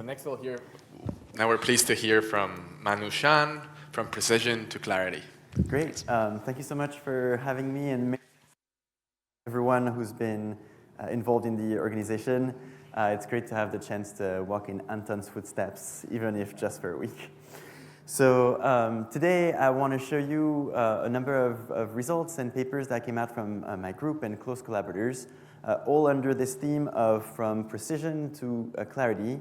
So now we're pleased to hear from Manu Shan, from Precision to Clarity. Great. Thank you so much for having me and everyone who's been involved in the organization. It's great to have the chance to walk in Anton's footsteps, even if just for a week. So today I want to show you a number of results and papers that came out from my group and close collaborators, all under this theme of from precision to clarity,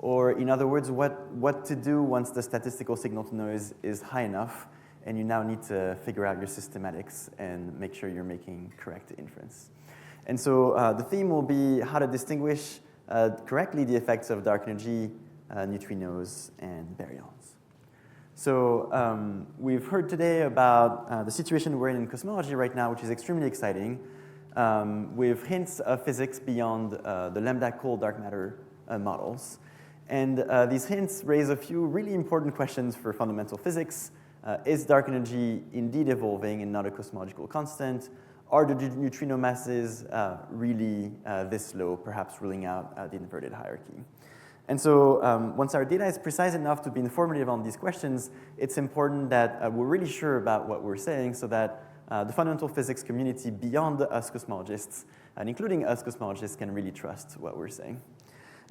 or in other words, what to do once the statistical signal-to-noise is high enough and you now need to figure out your systematics and make sure you're making correct inference. And so the theme will be how to distinguish correctly the effects of dark energy, neutrinos, and baryons. So we've heard today about the situation we're in cosmology right now, which is extremely exciting, with hints of physics beyond the lambda-cold dark matter models. And these hints raise a few really important questions for fundamental physics. Is dark energy indeed evolving and not a cosmological constant? Are the neutrino masses really this low, perhaps ruling out the inverted hierarchy? And so once our data is precise enough to be informative on these questions, it's important that we're really sure about what we're saying so that the fundamental physics community beyond us cosmologists, and including us cosmologists, can really trust what we're saying.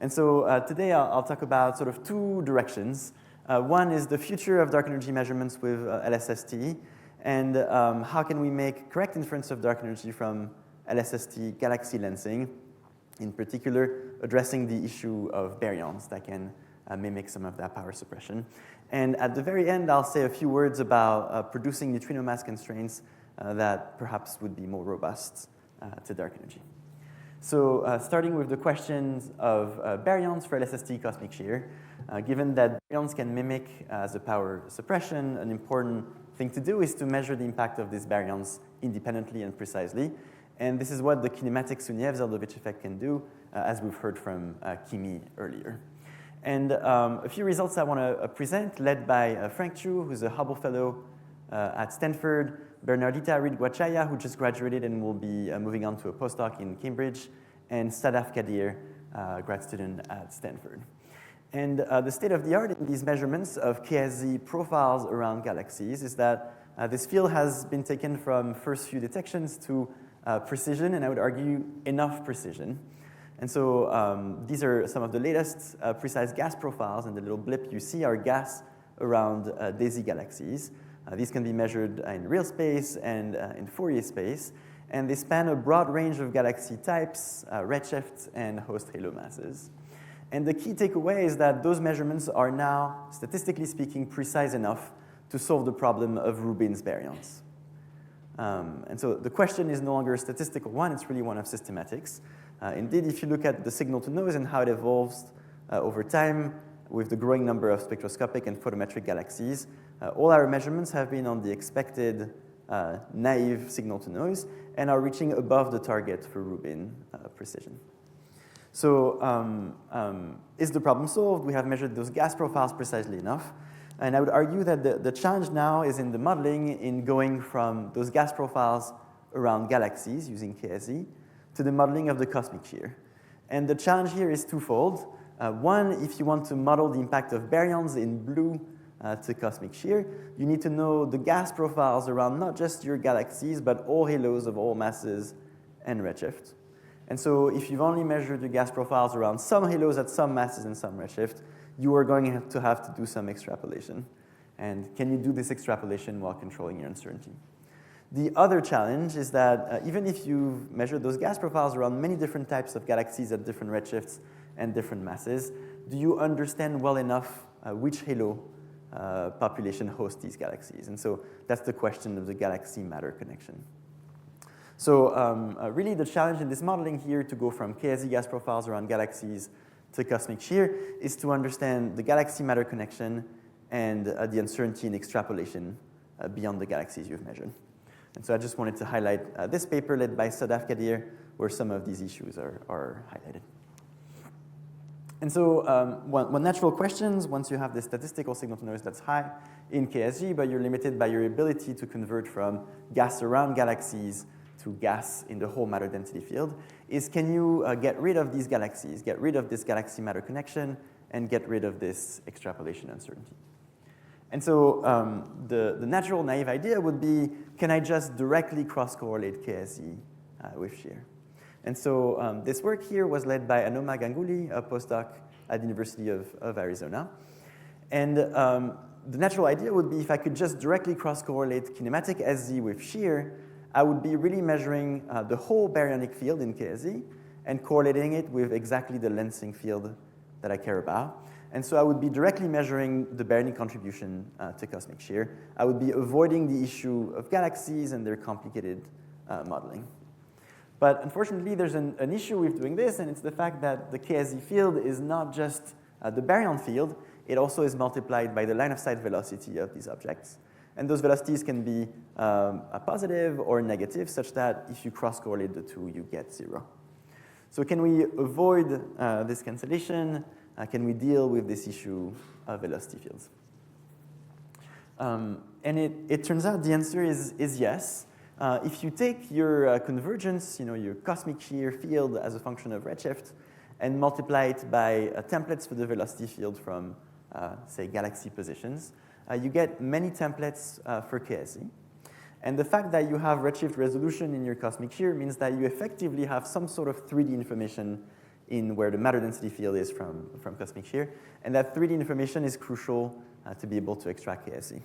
And so today I'll talk about sort of two directions. One is the future of dark energy measurements with LSST, and how can we make correct inference of dark energy from LSST galaxy lensing, in particular addressing the issue of baryons that can mimic some of that power suppression. And at the very end, I'll say a few words about producing neutrino mass constraints that perhaps would be more robust to dark energy. So starting with the questions of baryons for LSST cosmic shear, given that baryons can mimic as a power suppression, an important thing to do is to measure the impact of these baryons independently and precisely. And this is what the kinematic Sunyaev-Zeldovich effect can do, as we've heard from Kimi earlier. And a few results I want to present, led by Frank Chu, who's a Hubble Fellow at Stanford, Bernardita Reed-Guachaya, who just graduated and will be moving on to a postdoc in Cambridge, and Sadaf Kadir, grad student at Stanford. And the state of the art in these measurements of KSZ profiles around galaxies is that this field has been taken from first few detections to precision, and I would argue enough precision. And so these are some of the latest precise gas profiles, and the little blip you see are gas around daisy galaxies. These can be measured in real space and in Fourier space, and they span a broad range of galaxy types, redshift, and host halo masses. And the key takeaway is that those measurements are now, statistically speaking, precise enough to solve the problem of Rubin's baryons. And so the question is no longer a statistical one, it's really one of systematics. Indeed, if you look at the signal-to-noise and how it evolves over time with the growing number of spectroscopic and photometric galaxies, all our measurements have been on the expected naive signal-to-noise and are reaching above the target for Rubin precision. So is the problem solved? We have measured those gas profiles precisely enough. And I would argue that the challenge now is in the modeling in going from those gas profiles around galaxies using KSZ to the modeling of the cosmic shear. And the challenge here is twofold. One, if you want to model the impact of baryons in blue to cosmic shear, you need to know the gas profiles around not just your galaxies, but all halos of all masses and redshift. And so if you've only measured your gas profiles around some halos at some masses and some redshift, you are going to have to do some extrapolation. And can you do this extrapolation while controlling your uncertainty? The other challenge is that even if you've measured those gas profiles around many different types of galaxies at different redshifts and different masses, do you understand well enough which halo population hosts these galaxies? And so that's the question of the galaxy-matter connection. So really the challenge in this modeling here to go from KSZ gas profiles around galaxies to cosmic shear is to understand the galaxy-matter connection and the uncertainty in extrapolation beyond the galaxies you've measured. And so I just wanted to highlight this paper led by Sadaf Kadir, where some of these issues are highlighted. And so one natural questions, once you have this statistical signal-to-noise that's high in KSG, but you're limited by your ability to convert from gas around galaxies to gas in the whole matter density field, is can you get rid of these galaxies, get rid of this galaxy-matter connection, and get rid of this extrapolation uncertainty. And so the natural naive idea would be, can I just directly cross-correlate KSE with shear? And so this work here was led by Anoma Ganguly, a postdoc at the University of Arizona. And the natural idea would be if I could just directly cross-correlate kinematic SZ with shear, I would be really measuring the whole baryonic field in KSE and correlating it with exactly the lensing field that I care about. And so I would be directly measuring the baryonic contribution to cosmic shear. I would be avoiding the issue of galaxies and their complicated modeling. But unfortunately, there's an issue with doing this, and it's the fact that the KSE field is not just the baryon field. It also is multiplied by the line-of-sight velocity of these objects. And those velocities can be a positive or negative, such that if you cross-correlate the two, you get 0. So can we avoid this cancellation? Can we deal with this issue of velocity fields? And it turns out the answer is yes. If you take your convergence, your cosmic shear field as a function of redshift, and multiply it by templates for the velocity field from, say, galaxy positions, you get many templates for KSE. And the fact that you have redshift resolution in your cosmic shear means that you effectively have some sort of 3D information in where the matter density field is from cosmic shear. And that 3D information is crucial to be able to extract KSE.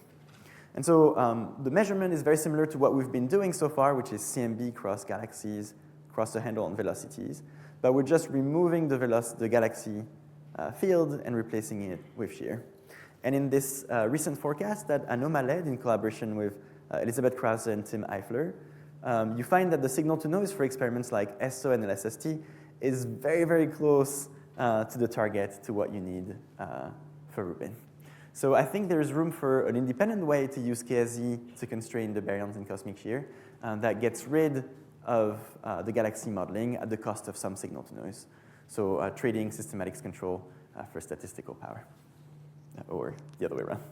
And so the measurement is very similar to what we've been doing so far, which is CMB cross galaxies, cross the handle on velocities. But we're just removing the galaxy field and replacing it with shear. And in this recent forecast that Anoma led in collaboration with Elisabeth Krause and Tim Eifler, you find that the signal-to-noise for experiments like SO and LSST is very, very close to the target, to what you need for Rubin. So I think there's room for an independent way to use KSE to constrain the baryons in cosmic shear that gets rid of the galaxy modeling at the cost of some signal-to-noise. So trading systematics control for statistical power, or the other way around.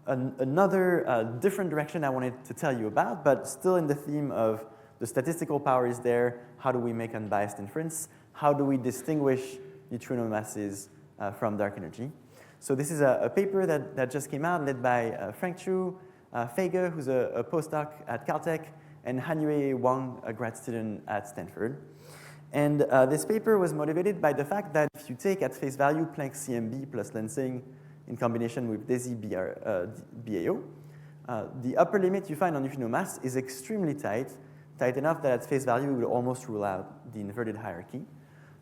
Another different direction I wanted to tell you about, but still in the theme of the statistical power is there, how do we make unbiased inference? How do we distinguish neutrino masses from dark energy? So this is a paper that just came out, led by Frank Chu, Feige, who's a postdoc at Caltech, and Hanyue Wang, a grad student at Stanford. And this paper was motivated by the fact that if you take at face value Planck CMB plus lensing in combination with DESI BAO, the upper limit you find on neutrino mass is extremely tight enough that at face value it would almost rule out the inverted hierarchy.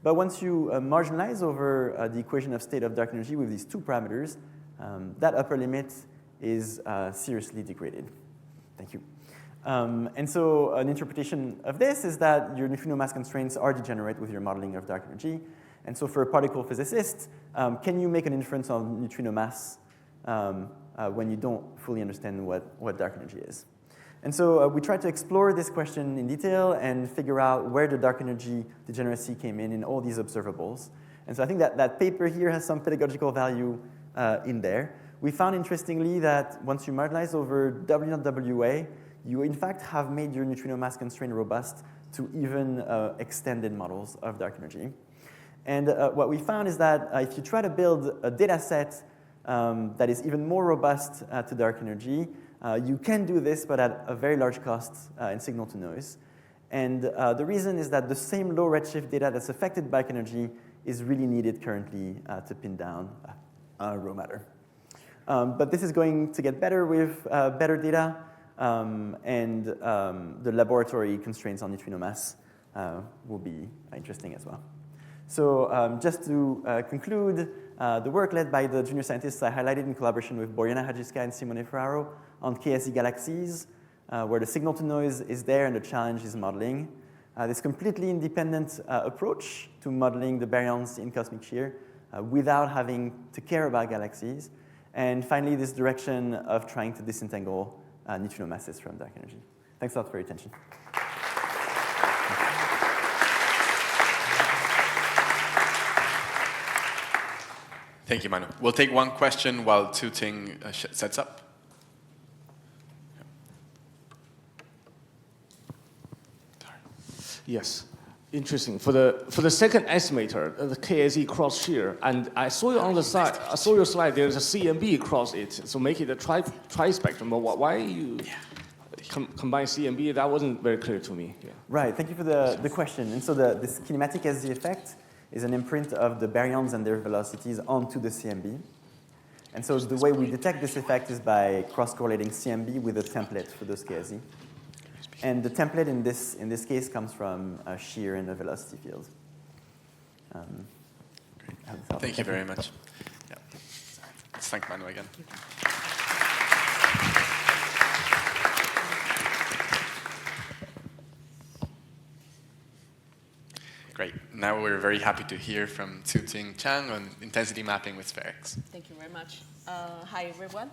But once you marginalize over the equation of state of dark energy with these two parameters, that upper limit is seriously degraded. Thank you. And so an interpretation of this is that your neutrino mass constraints are degenerate with your modeling of dark energy. And so for a particle physicist, can you make an inference on neutrino mass when you don't fully understand what dark energy is? And so we tried to explore this question in detail and figure out where the dark energy degeneracy came in all these observables. And so I think that paper here has some pedagogical value in there. We found, interestingly, that once you marginalize over W0 WA, you in fact have made your neutrino mass constraint robust to even extended models of dark energy. And what we found is that if you try to build a data set that is even more robust to dark energy, you can do this, but at a very large cost in signal-to-noise. And the reason is that the same low redshift data that's affected by energy is really needed currently to pin down raw matter. But this is going to get better with better data, and the laboratory constraints on neutrino mass will be interesting as well. So just to conclude, the work led by the junior scientists I highlighted in collaboration with Boriana Hajiska and Simone Ferraro on KSE galaxies, where the signal-to-noise is there and the challenge is modeling. This completely independent approach to modeling the baryons in cosmic shear without having to care about galaxies. And finally, this direction of trying to disentangle neutrino masses from dark energy. Thanks a lot for your attention. Thank you, Manu. We'll take one question while Tu Ting sets up. Yes. Interesting. For the second estimator, the KSE cross shear, and I saw you on the side. I saw your slide. There's a CMB across it, so make it a tri spectrum. But why you combine CMB? That wasn't very clear to me. Yeah. Right. Thank you for the question. And so this kinematic SZ effect is an imprint of the baryons and their velocities onto the CMB. And so the way we detect this effect is by cross-correlating CMB with a template for those KSE. And the template in this case comes from a shear in the velocity field. Thank you very much. Yeah. Let's thank Manu again. Great. Now we're very happy to hear from Tzu-Ting Chang on intensity mapping with spherics. Thank you very much. Hi, everyone.